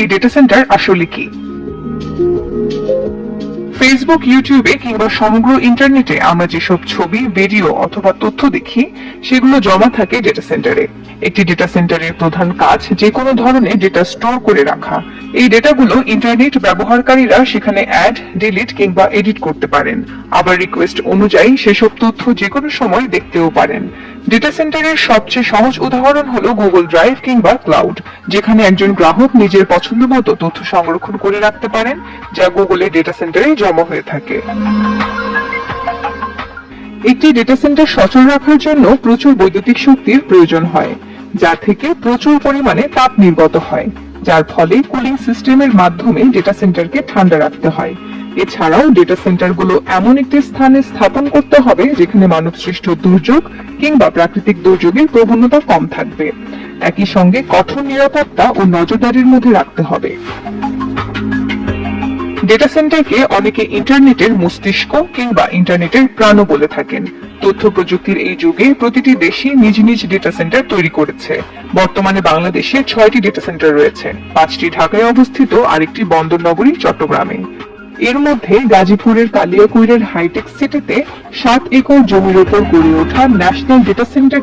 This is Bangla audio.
এই ডেটা সেন্টার আসলে কি। ফেসবুক, ইউটিউবে কিংবা সমগ্র ইন্টারনেটে আমরা যেসব ছবি, ভিডিও অথবা তথ্য দেখি সেগুলো জমা থাকে ডেটা সেন্টারে। একটি ডেটা সেন্টারের প্রধান কাজ যে কোনো ধরনের ডেটা স্টোর করে রাখা। এই ডেটাগুলো ইন্টারনেট ব্যবহারকারীরা সেখানে অ্যাড, ডিলিট কিংবা এডিট করতে পারেন। আবার রিকোয়েস্ট অনুযায়ী সেসব তথ্য যে কোনো সময় দেখতেও পারেন। ডেটা সেন্টারের সবচেয়ে সহজ উদাহরণ হলো গুগল ড্রাইভ কিংবা ক্লাউড, যেখানে একজন গ্রাহক নিজের পছন্দ মতো তথ্য সংরক্ষণ করে রাখতে পারেন, যা গুগলের ডেটা সেন্টারে জমা হয়ে থাকে। একটি ডেটা সেন্টার সচল রাখার জন্য প্রচুর বৈদ্যুতিক শক্তির প্রয়োজন হয়, যা থেকে প্রচুর পরিমাণে তাপ নির্গত হয়, যার ফলে কুলিং সিস্টেমের মাধ্যমে ডেটা সেন্টারকে ঠান্ডা রাখতে হয়। এছাড়াও ডেটা সেন্টারগুলো এমন একটি স্থানে স্থাপন করতে হবে যেখানে মানবসৃষ্ট দুর্যোগ কিংবা প্রাকৃতিক দুর্যোগের প্রবণতা কম থাকবে। একই সঙ্গে কঠোর নিরাপত্তা ও নজরদারির মধ্যে রাখতে হবে। ডেটা সেন্টারকে অনেকে ইন্টারনেটের মস্তিষ্ক কিংবা ইন্টারনেটের প্রাণও বলে থাকেন। তথ্য প্রযুক্তির এই যুগে প্রতিটি দেশই নিজ নিজ ডেটা সেন্টার তৈরি করেছে। বর্তমানে বাংলাদেশে 6টি ডেটা সেন্টার রয়েছে, 5টি ঢাকায় অবস্থিত, আরেকটি বন্দর নগরী চট্টগ্রামে। এর মধ্যে গাজীপুরের কালিয়াকৈরের হাইটেক সিটিতে 7 একর জমির উপর গড়ে ওঠা ন্যাশনাল ডেটা সেন্টার